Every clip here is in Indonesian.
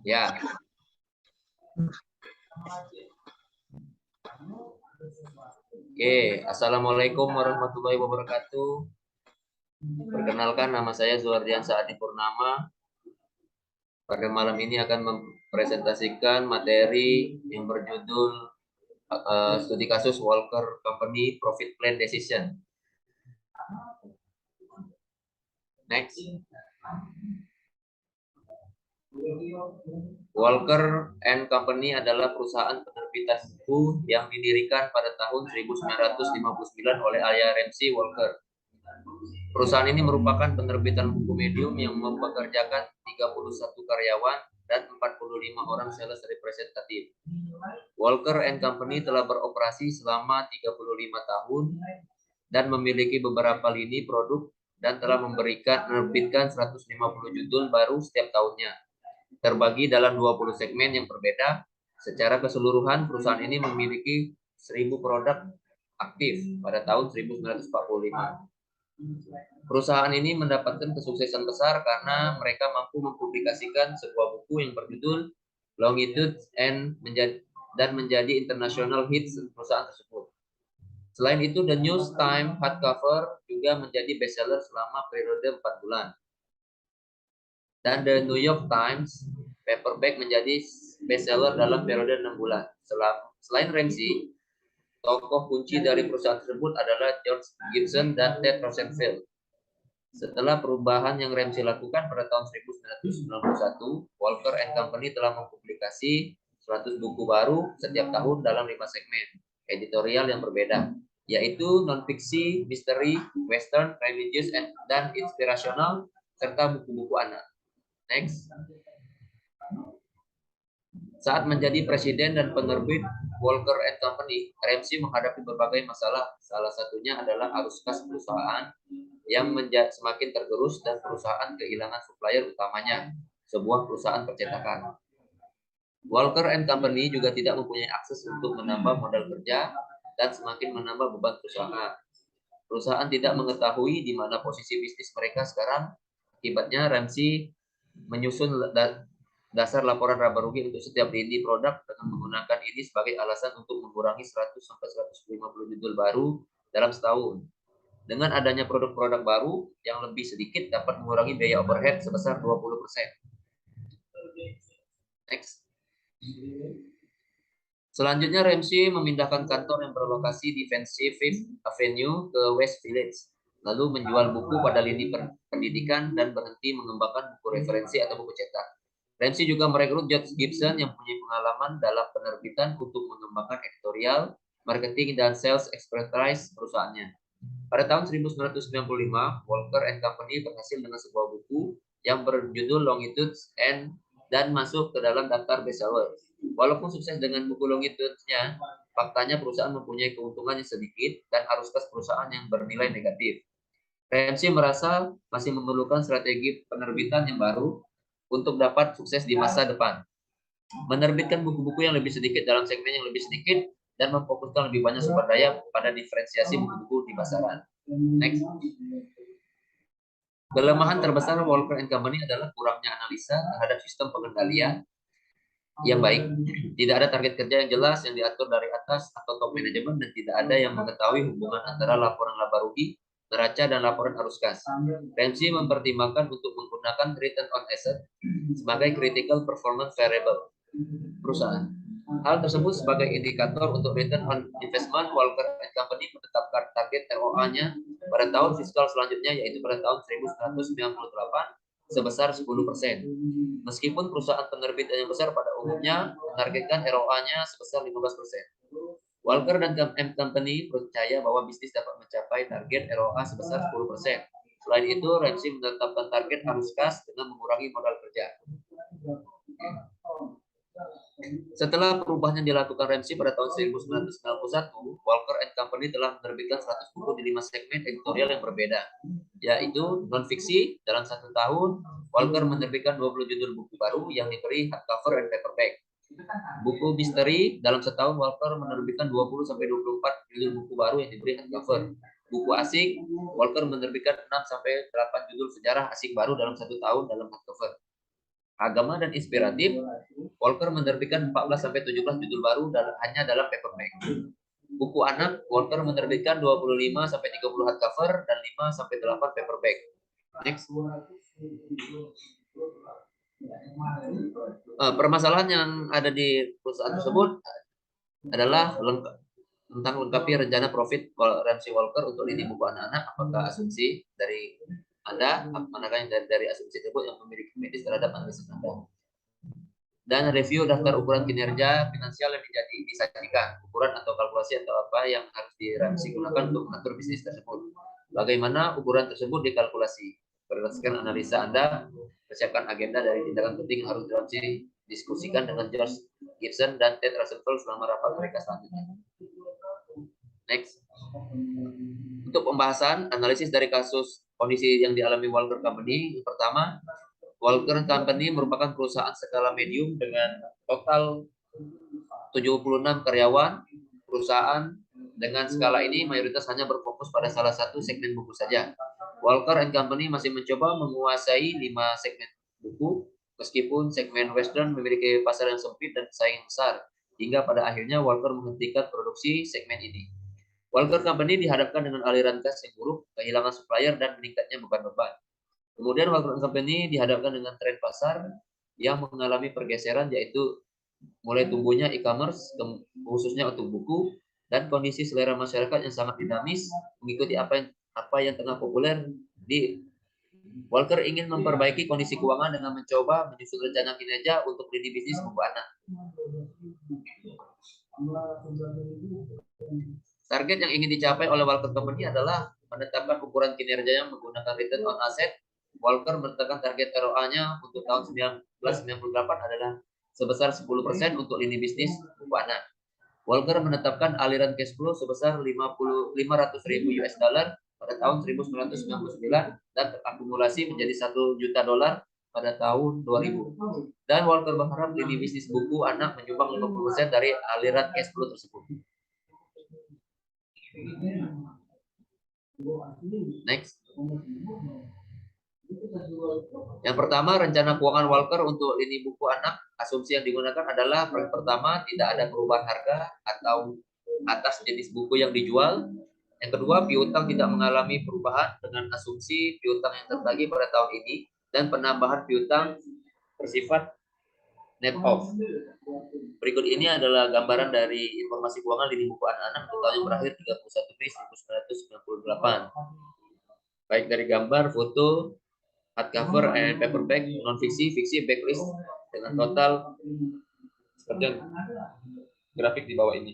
Ya. Oke, Assalamualaikum warahmatullahi wabarakatuh. Perkenalkan, nama saya Zuardian Saadi Purnama. Pada malam ini akan mempresentasikan materi yang berjudul studi kasus Walker Company Profit Plan Decision. Next. Walker and Company adalah perusahaan penerbitan buku yang didirikan pada tahun 1959 oleh ayah Ramsey Walker. Perusahaan ini merupakan penerbitan buku medium yang mempekerjakan 31 karyawan dan 45 orang sales representatif. Walker and Company telah beroperasi selama 35 tahun dan memiliki beberapa lini produk dan telah menerbitkan 150 judul baru setiap tahunnya, terbagi dalam 20 segmen yang berbeda. Secara keseluruhan, perusahaan ini memiliki 1000 produk aktif pada tahun 1945. Perusahaan ini mendapatkan kesuksesan besar karena mereka mampu mempublikasikan sebuah buku yang berjudul Longitude dan menjadi international hits perusahaan tersebut. Selain itu, The New Times hardcover juga menjadi bestseller selama periode 4 bulan. Dan The New York Times paperback menjadi bestseller dalam periode 6 bulan. Selain Ramsey, tokoh kunci dari perusahaan tersebut adalah George Gibson dan Ted Rosenfeld. Setelah perubahan yang Ramsey lakukan pada tahun 1991, Walker and Company telah mempublikasi 100 buku baru setiap tahun dalam 5 segmen editorial yang berbeda, yaitu non-fiksi, misteri, western, religious, dan inspirasional, serta buku-buku anak. Next. Saat menjadi presiden dan penerbit Walker and Company, Ramsey menghadapi berbagai masalah. Salah satunya adalah arus kas perusahaan yang semakin tergerus dan perusahaan kehilangan supplier utamanya, sebuah perusahaan percetakan. Walker and Company juga tidak mempunyai akses untuk menambah modal kerja dan semakin menambah beban perusahaan. Perusahaan tidak mengetahui di mana posisi bisnis mereka sekarang. Akibatnya, Ramsey menyusun dasar laporan laba rugi untuk setiap lini produk dengan menggunakan ini sebagai alasan untuk mengurangi 100-150 judul baru dalam setahun. Dengan adanya produk-produk baru yang lebih sedikit dapat mengurangi biaya overhead sebesar 20%. Next. Selanjutnya, Ramsey memindahkan kantor yang berlokasi di Fifth Avenue ke West Village, lalu menjual buku pada lini pendidikan dan berhenti mengembangkan buku referensi atau buku cetak. Ramsey juga merekrut George Gibson yang punya pengalaman dalam penerbitan untuk mengembangkan editorial, marketing, dan sales expertise perusahaannya. Pada tahun 1995, Walker and Company berhasil dengan sebuah buku yang berjudul Longitude dan masuk ke dalam daftar bestseller. Walaupun sukses dengan buku Longitude-nya, faktanya perusahaan mempunyai keuntungan yang sedikit dan arus kas perusahaan yang bernilai negatif. Ramsey merasa masih memerlukan strategi penerbitan yang baru untuk dapat sukses di masa depan. Menerbitkan buku-buku yang lebih sedikit dalam segmen yang lebih sedikit dan memfokuskan lebih banyak sumber daya pada diferensiasi buku-buku di pasaran. Next. Kelemahan terbesar Walker and Company adalah kurangnya analisa terhadap sistem pengendalian yang baik. Tidak ada target kerja yang jelas yang diatur dari atas atau top manajemen, dan tidak ada yang mengetahui hubungan antara laporan laba rugi, neraca, dan laporan arus kas. Ramsey mempertimbangkan untuk menggunakan return on asset sebagai critical performance variable perusahaan. Hal tersebut sebagai indikator untuk return on investment. Walker and Company menetapkan target ROA-nya pada tahun fiskal selanjutnya, yaitu pada tahun 1998 sebesar 10%. Meskipun perusahaan penerbit yang besar pada umumnya menargetkan ROA-nya sebesar 15%. Walker dan Company percaya bahwa bisnis dapat mencapai target ROA sebesar 10%. Selain itu, Ramsey menetapkan target arus kas dengan mengurangi modal kerja. Setelah perubahan yang dilakukan Ramsey pada tahun 1991, Walker and Company telah menerbitkan 100 buku di 5 segmen editorial yang berbeda, yaitu non-fiksi. Dalam 1 tahun, Walker menerbitkan 20 judul buku baru yang diberi hardcover dan paperback. Buku misteri, dalam setahun Walker menerbitkan 20-24 judul buku baru yang diberi hardcover. Buku asing, Walker menerbitkan 6-8 judul sejarah asing baru dalam 1 tahun dalam hardcover. Agama dan inspiratif, Walker menerbitkan 14 sampai 17 judul baru hanya dalam paperback. Buku anak, Walker menerbitkan 25 sampai 30 hardcover dan 5 sampai 8 paperback. Next. Permasalahan yang ada di perusahaan tersebut adalah tentang lengkapi rencana profit Ramsey Walker untuk lini buku anak-anak. Apakah asumsi dari Anda, manakah yang dari asumsi tersebut yang memiliki kritis terhadap analisis Anda? Dan review daftar ukuran kinerja finansial yang disajikan, ukuran atau kalkulasi atau apa yang harus Ramsey gunakan untuk mengatur bisnis tersebut. Bagaimana ukuran tersebut dikalkulasi? Berdasarkan analisa Anda, persiapkan agenda dari tindakan penting yang harus Ramsey diskusikan dengan George Gibson dan Ted Rosenfeld selama rapat mereka selanjutnya. Next. Untuk pembahasan analisis dari kasus kondisi yang dialami Walker Company, yang pertama, Walker Company merupakan perusahaan skala medium dengan total 76 karyawan. Perusahaan dengan skala ini mayoritas hanya berfokus pada salah satu segmen buku saja. Walker Company masih mencoba menguasai 5 segmen buku, meskipun segmen Western memiliki pasar yang sempit dan pesaing besar, hingga pada akhirnya Walker menghentikan produksi segmen ini. Walker Company dihadapkan dengan aliran kas yang buruk, kehilangan supplier, dan meningkatnya beban-beban. Kemudian Walker Company dihadapkan dengan tren pasar yang mengalami pergeseran, yaitu mulai tumbuhnya e-commerce, khususnya untuk buku, dan kondisi selera masyarakat yang sangat dinamis mengikuti apa yang tengah populer di Walker ingin memperbaiki kondisi keuangan dengan mencoba menyusun rencana kinerja untuk lini bisnis buku anak. Target yang ingin dicapai oleh Walker Company adalah menetapkan ukuran kinerjanya menggunakan return on asset. Walker menetapkan target ROA-nya untuk tahun 1998 adalah sebesar 10% untuk lini bisnis buku anak. Walker menetapkan aliran cash flow sebesar 500.000 US dollar pada tahun 1999 dan terakumulasi menjadi $1 juta pada tahun 2000. Dan Walker berharap lini bisnis buku anak menyumbang 50% dari aliran cash flow tersebut. Next. Yang pertama, rencana keuangan Walker untuk lini buku anak. Asumsi yang digunakan adalah pertama, tidak ada perubahan harga atau atas jenis buku yang dijual. Yang kedua, piutang tidak mengalami perubahan dengan asumsi piutang yang tertagih pada tahun ini dan penambahan piutang bersifat net off. Berikut ini adalah gambaran dari informasi keuangan lini buku anak-anak untuk tahun yang berakhir 31 Mei 1998. Baik dari gambar, foto, hardcover and paperback, non fiksi, fiksi, backlist dengan total seperti yang grafik di bawah ini.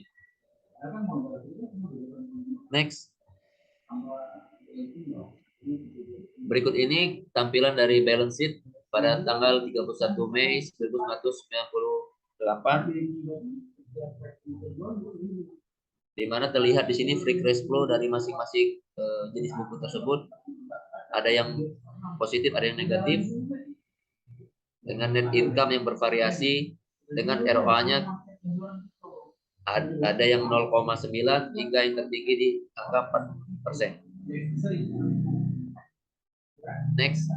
Next. Berikut ini tampilan dari balance sheet pada tanggal 31 Mei 1998, di mana terlihat di sini free cash flow dari masing-masing jenis buku tersebut. Ada yang positif, ada yang negatif, dengan net income yang bervariasi, dengan ROA-nya ada yang 0,9 hingga yang tertinggi di angka 4%. Next.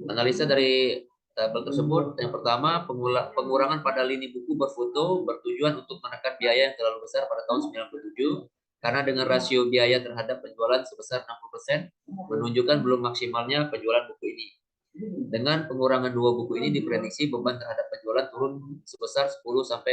Analisa dari tabel tersebut, yang pertama, pengurangan pada lini buku berfoto bertujuan untuk menekan biaya yang terlalu besar pada tahun 97, karena dengan rasio biaya terhadap penjualan sebesar 60% menunjukkan belum maksimalnya penjualan buku ini. Dengan pengurangan dua buku ini diprediksi beban terhadap penjualan turun sebesar 10-15%.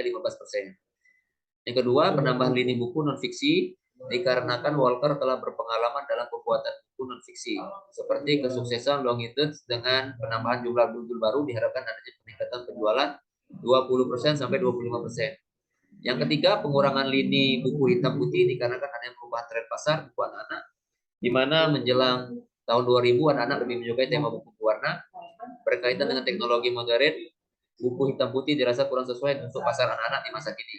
Yang kedua, penambahan lini buku non fiksi dikarenakan Walker telah berpengalaman dalam pembuatan buku non fiksi, seperti kesuksesan Longitude dengan penambahan jumlah judul baru diharapkan adanya peningkatan penjualan 20% sampai 25%. Yang ketiga, pengurangan lini buku hitam putih dikarenakan adanya perubahan tren pasar buku anak-anak, di mana menjelang tahun 2000 anak-anak lebih menyukai tema buku berwarna. Berkaitan dengan teknologi modern, buku hitam putih dirasa kurang sesuai untuk pasar anak-anak di masa kini.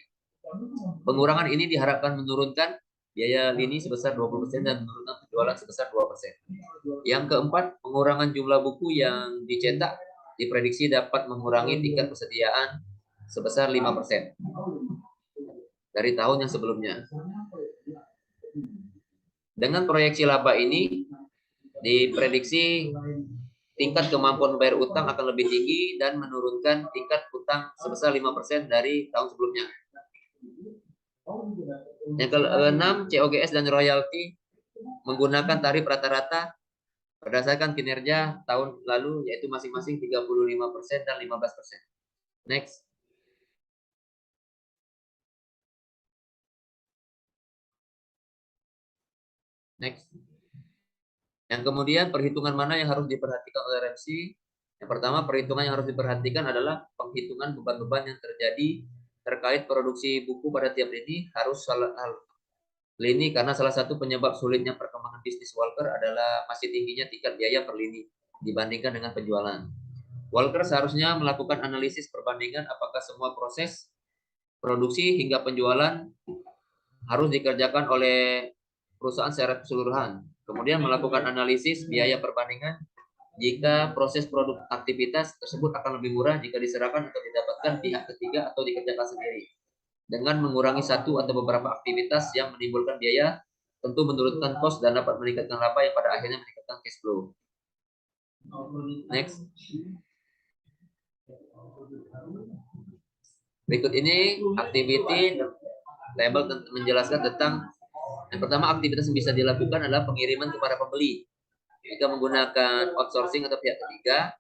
Pengurangan ini diharapkan menurunkan biaya lini sebesar 20% dan menurunkan penjualan sebesar 2%. Yang keempat, pengurangan jumlah buku yang dicetak diprediksi dapat mengurangi tingkat persediaan sebesar 5% dari tahun yang sebelumnya. Dengan proyeksi laba ini diprediksi tingkat kemampuan membayar utang akan lebih tinggi dan menurunkan tingkat utang sebesar 5% dari tahun sebelumnya. Yang keenam, COGS dan royalti menggunakan tarif rata-rata berdasarkan kinerja tahun lalu, yaitu masing-masing 35% dan 15%. Next. Next. Yang kemudian, perhitungan mana yang harus diperhatikan oleh revisi? Yang pertama, perhitungan yang harus diperhatikan adalah penghitungan beban-beban yang terjadi terkait produksi buku pada tiap lini. Harus lini karena salah satu penyebab sulitnya perkembangan bisnis Walker adalah masih tingginya tingkat biaya per lini dibandingkan dengan penjualan. Walker seharusnya melakukan analisis perbandingan apakah semua proses produksi hingga penjualan harus dikerjakan oleh perusahaan secara keseluruhan. Kemudian melakukan analisis biaya perbandingan jika proses produk aktivitas tersebut akan lebih murah jika diserahkan atau didapatkan pihak ketiga atau dikerjakan sendiri. Dengan mengurangi satu atau beberapa aktivitas yang menimbulkan biaya, tentu menurunkan kos dan dapat meningkatkan laba yang pada akhirnya meningkatkan cash flow. Next. Berikut ini activity table menjelaskan tentang yang pertama, aktivitas yang bisa dilakukan adalah pengiriman kepada pembeli. Jika menggunakan outsourcing atau pihak ketiga,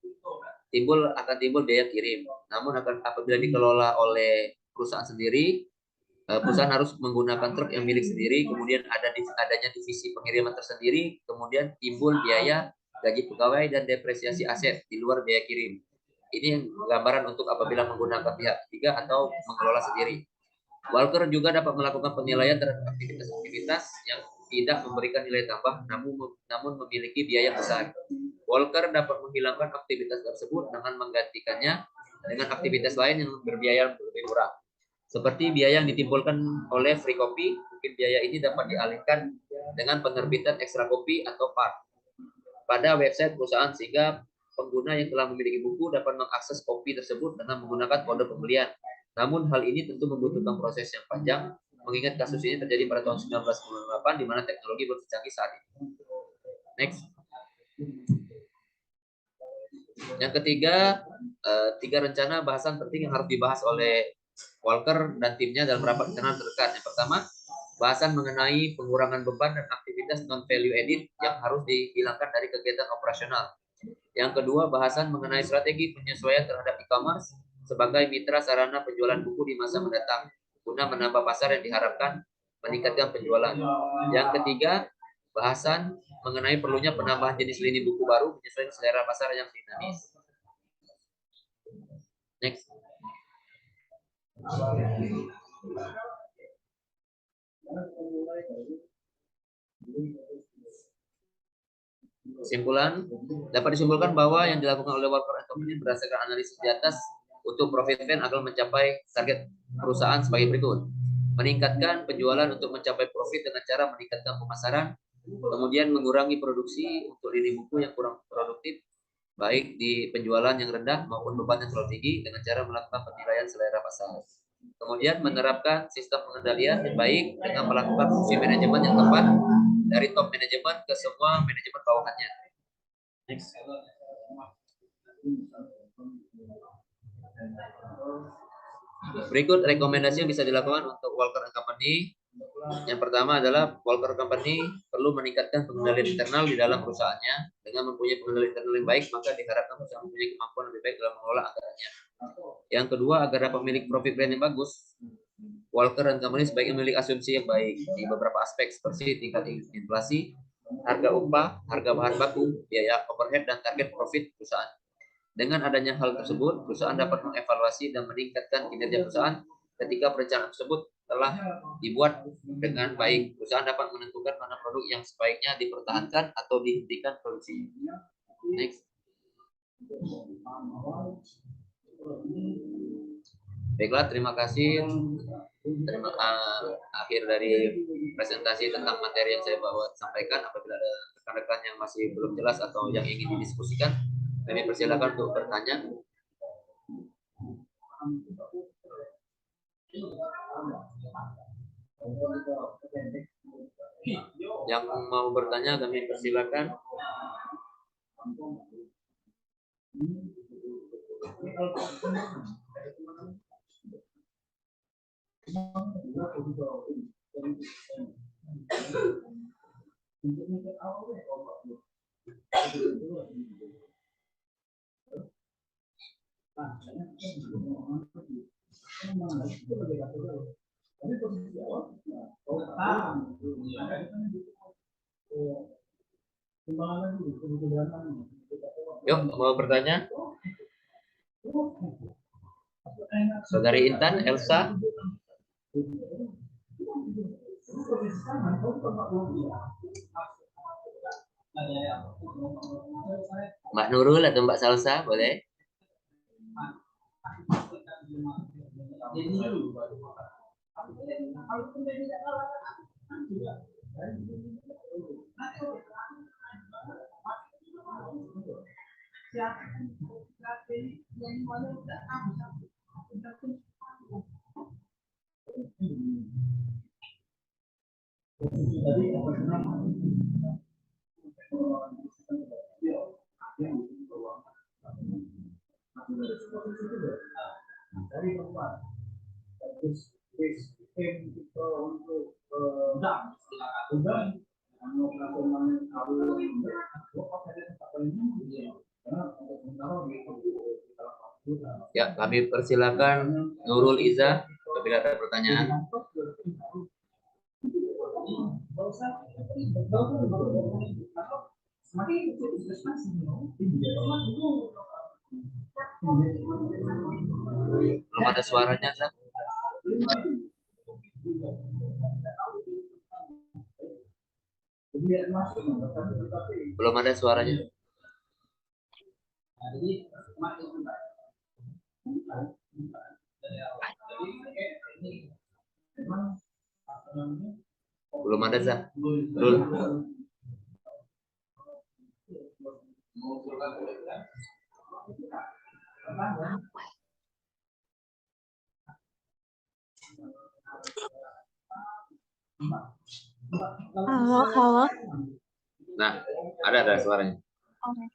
akan timbul biaya kirim. Namun apabila dikelola oleh perusahaan sendiri, perusahaan harus menggunakan truk yang milik sendiri, kemudian adanya divisi pengiriman tersendiri, kemudian timbul biaya gaji pegawai dan depresiasi aset di luar biaya kirim. Ini gambaran untuk apabila menggunakan pihak ketiga atau mengelola sendiri. Walker juga dapat melakukan penilaian terhadap aktivitas-aktivitas yang tidak memberikan nilai tambah namun memiliki biaya besar. Walker dapat menghilangkan aktivitas tersebut dengan menggantikannya dengan aktivitas lain yang berbiaya lebih murah. Seperti biaya yang ditimbulkan oleh free copy, mungkin biaya ini dapat dialihkan dengan penerbitan ekstra kopi atau part pada website perusahaan sehingga pengguna yang telah memiliki buku dapat mengakses kopi tersebut dengan menggunakan kode pembelian. Namun hal ini tentu membutuhkan proses yang panjang, mengingat kasus ini terjadi pada tahun 1998 di mana teknologi belum secanggih saat ini. Next. Yang ketiga, tiga rencana bahasan penting yang harus dibahas oleh Walker dan timnya dalam rapat internal terdekat. Yang pertama, bahasan mengenai pengurangan beban dan aktivitas non value added yang harus dihilangkan dari kegiatan operasional. Yang kedua, bahasan mengenai strategi penyesuaian terhadap e-commerce sebagai mitra sarana penjualan buku di masa mendatang guna menambah pasar yang diharapkan meningkatkan penjualan. Yang ketiga, bahasan mengenai perlunya penambahan jenis lini buku baru menyesuaikan selera pasar yang dinamis. Next. Kesimpulan, dapat disimpulkan bahwa yang dilakukan oleh Walker & Company berdasarkan analisis di atas untuk profit fan agar mencapai target perusahaan sebagai berikut. Meningkatkan penjualan untuk mencapai profit dengan cara meningkatkan pemasaran, kemudian mengurangi produksi untuk lini buku yang kurang produktif, baik di penjualan yang rendah maupun beban yang terlalu tinggi dengan cara melakukan penilaian selera pasar. Kemudian menerapkan sistem pengendalian yang baik dengan melakukan fungsi manajemen yang tepat dari top manajemen ke semua manajemen bawahannya. Next. Berikut rekomendasi yang bisa dilakukan untuk Walker & Company. Yang pertama adalah Walker & Company perlu meningkatkan pengendalian internal di dalam perusahaannya. Dengan mempunyai pengendalian internal yang baik, maka diharapkan perusahaan mempunyai kemampuan lebih baik dalam mengelola anggarannya. Yang kedua, agar dapat memiliki profit brand yang bagus, Walker & Company sebaiknya memiliki asumsi yang baik di beberapa aspek seperti tingkat inflasi, harga upah, harga bahan baku, biaya overhead, dan target profit perusahaan. Dengan adanya hal tersebut, perusahaan dapat mengevaluasi dan meningkatkan kinerja perusahaan ketika perencanaan tersebut telah dibuat dengan baik. Perusahaan dapat menentukan mana produk yang sebaiknya dipertahankan atau dihentikan produksi. Next. Baiklah, terima kasih. Akhir dari presentasi tentang materi yang saya sampaikan. Apabila ada rekan-rekan yang masih belum jelas atau yang ingin didiskusikan, kami persilakan untuk bertanya. Yang mau bertanya kami persilakan. Yuk, mau bertanya? Saudari Intan, Elsa? Mbak Nurul atau Mbak Salsa, boleh? Ya, kami persilakan Nurul Iza apabila ada pertanyaan. Belum ada suaranya, Zak. Belum ada suaranya. Belum ada, Zak. Nurul. Halo. Nah, ada suaranya. Oke.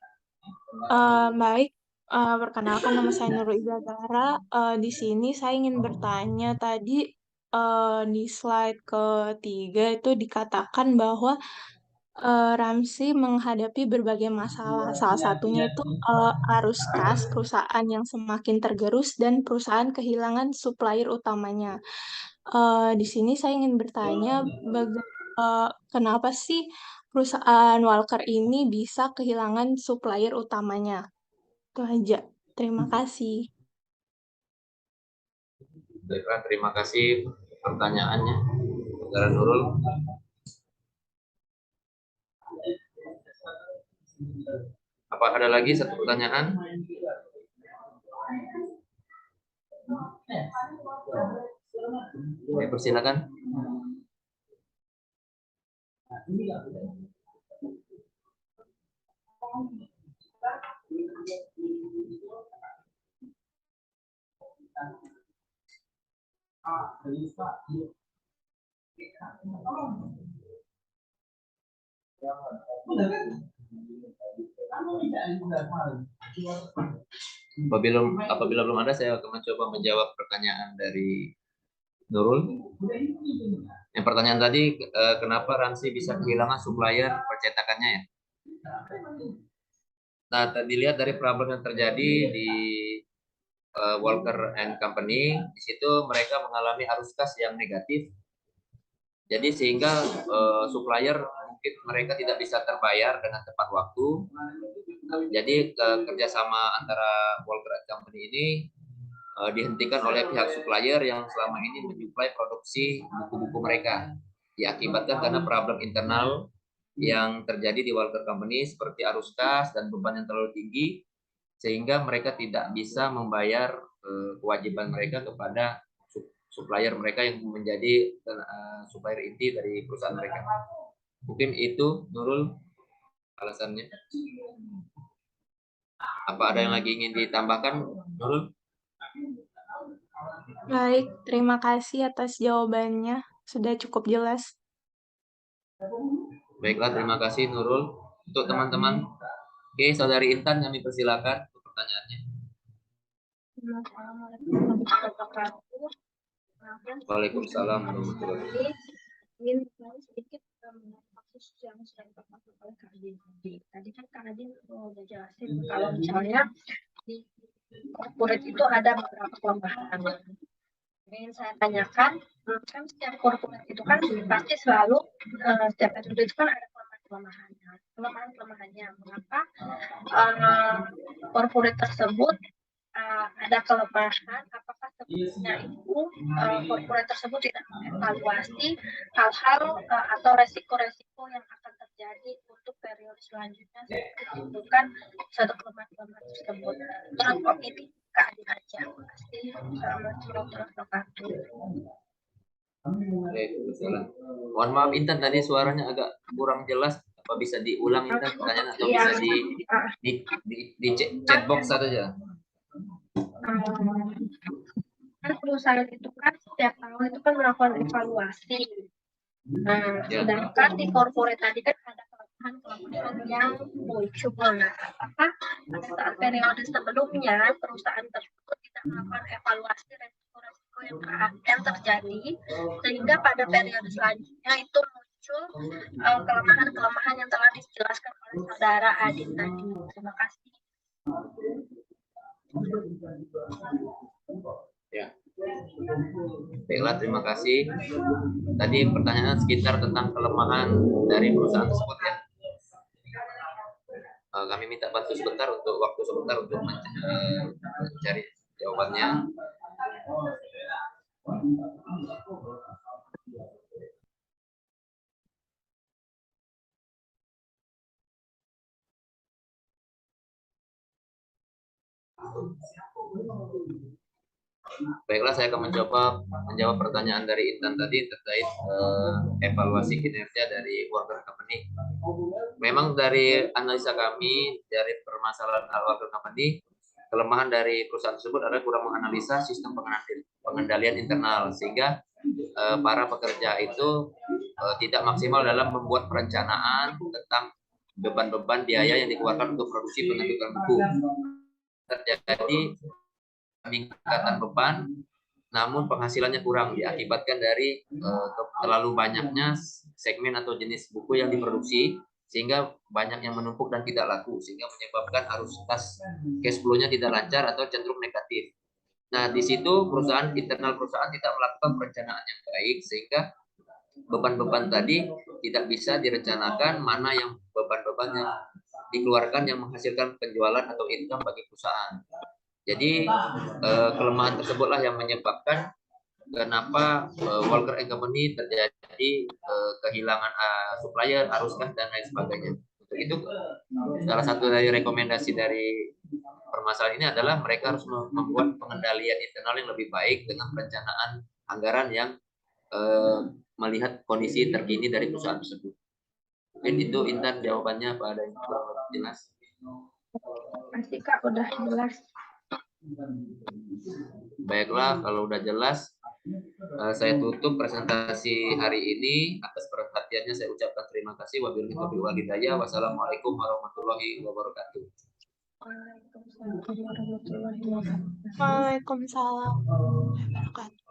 Baik, perkenalkan nama saya Nurul Iza Zahra. Di sini saya ingin bertanya tadi di slide ketiga itu dikatakan bahwa Ramsi menghadapi berbagai masalah. Salah satunya itu arus kas perusahaan yang semakin tergerus dan perusahaan kehilangan supplier utamanya. Di sini saya ingin bertanya, kenapa sih perusahaan Walker ini bisa kehilangan supplier utamanya? Itu aja. Terima kasih. Baiklah, terima kasih pertanyaannya, Saudara Nurul. Apa ada lagi satu pertanyaan? Oke, persilakan. Apabila belum ada, saya akan mencoba menjawab pertanyaan dari Nurul. Yang pertanyaan tadi, kenapa Ramsi bisa kehilangan supplier percetakannya ya? Nah, dilihat dari problem yang terjadi di Walker and Company, di situ mereka mengalami arus kas yang negatif. Jadi sehingga supplier mungkin mereka tidak bisa terbayar dengan tepat waktu. Jadi kerjasama antara Walker and Company ini dihentikan oleh pihak supplier yang selama ini menyuplai produksi buku-buku mereka. Diakibatkan karena problem internal yang terjadi di Walker Company seperti arus kas dan beban yang terlalu tinggi, sehingga mereka tidak bisa membayar kewajiban mereka kepada supplier mereka yang menjadi supplier inti dari perusahaan mereka. Mungkin itu, Nurul, alasannya. Apa ada yang lagi ingin ditambahkan, Nurul? Baik, terima kasih atas jawabannya. Sudah cukup jelas. Baiklah, terima kasih Nurul. Untuk teman-teman, oke, Saudari Intan kami persilakan untuk pertanyaannya. Assalamualaikum warahmatullahi wabarakatuh. Waalaikumsalam warahmatullahi wabarakatuh. Ingin bertanya sedikit mengenai kasus yang sudah dipaparkan oleh Kak Adin tadi. Tadi kan Kak Adin udah jelasin kalau misalnya di corporate itu ada beberapa kelemahan. Ingin saya tanyakan, kan setiap corporate itu kan pasti selalu setiap itu kan ada kelemahannya. Mengapa corporate tersebut ada kelemahan? Apakah sebetulnya itu corporate tersebut tidak mengevaluasi hal-hal atau resiko-resiko yang akan terjadi untuk periode selanjutnya bukan suatu kelemahan tersebut. Menurut ini Kak Adin aja. Terima kasih. Assalamualaikum warahmatullahi wabarakatuh. Waalaikumsalam. Mohon maaf Intan, tadi suaranya agak kurang jelas. Apa bisa diulang Intan pertanyaan atau bisa di chat box saja? Kan perusahaan itu kan setiap tahun itu kan melakukan evaluasi. Sedangkan di corporate tadi kan ada kelemahan yang muncul. Apakah pada saat periode sebelumnya perusahaan tersebut tidak melakukan evaluasi resiko-resiko yang terjadi, sehingga pada periode selanjutnya itu muncul kelemahan-kelemahan yang telah dijelaskan oleh saudara Adin tadi. Terima kasih. Ya. Baiklah, terima kasih. Tadi pertanyaan sekitar tentang kelemahan dari perusahaan tersebut ya. Kami minta waktu sebentar untuk mencari jawabannya. Baiklah, saya akan menjawab pertanyaan dari Intan tadi terkait evaluasi kinerja dari worker company. Memang dari analisa kami dari permasalahan worker company, kelemahan dari perusahaan tersebut adalah kurang menganalisa sistem pengendalian internal, sehingga para pekerja itu tidak maksimal dalam membuat perencanaan tentang beban-beban biaya yang dikeluarkan untuk produksi penerbitan buku. Terjadi peningkatan beban, namun penghasilannya kurang diakibatkan dari terlalu banyaknya segmen atau jenis buku yang diproduksi, sehingga banyak yang menumpuk dan tidak laku, sehingga menyebabkan arus kas cash flow-nya tidak lancar atau cenderung negatif. Nah, di situ internal perusahaan tidak melakukan perencanaan yang baik, sehingga beban-beban tadi tidak bisa direncanakan mana yang beban-beban yang dikeluarkan yang menghasilkan penjualan atau income bagi perusahaan. Jadi kelemahan tersebutlah yang menyebabkan kenapa worker and company terjadi kehilangan supplier, arus kas dan lain sebagainya. Untuk itu salah satu dari rekomendasi dari permasalahan ini adalah mereka harus membuat pengendalian internal yang lebih baik dengan perencanaan anggaran yang melihat kondisi terkini dari perusahaan tersebut. Mungkin itu Intan jawabannya, apa ada yang kurang jelas? Masih Kak, udah jelas. Baiklah, kalau udah jelas, saya tutup presentasi hari ini. Atas perhatiannya saya ucapkan terima kasih. Wabillahi taufiq wal hidayah. Wassalamualaikum warahmatullahi wabarakatuh. Waalaikumsalam warahmatullahi wabarakatuh.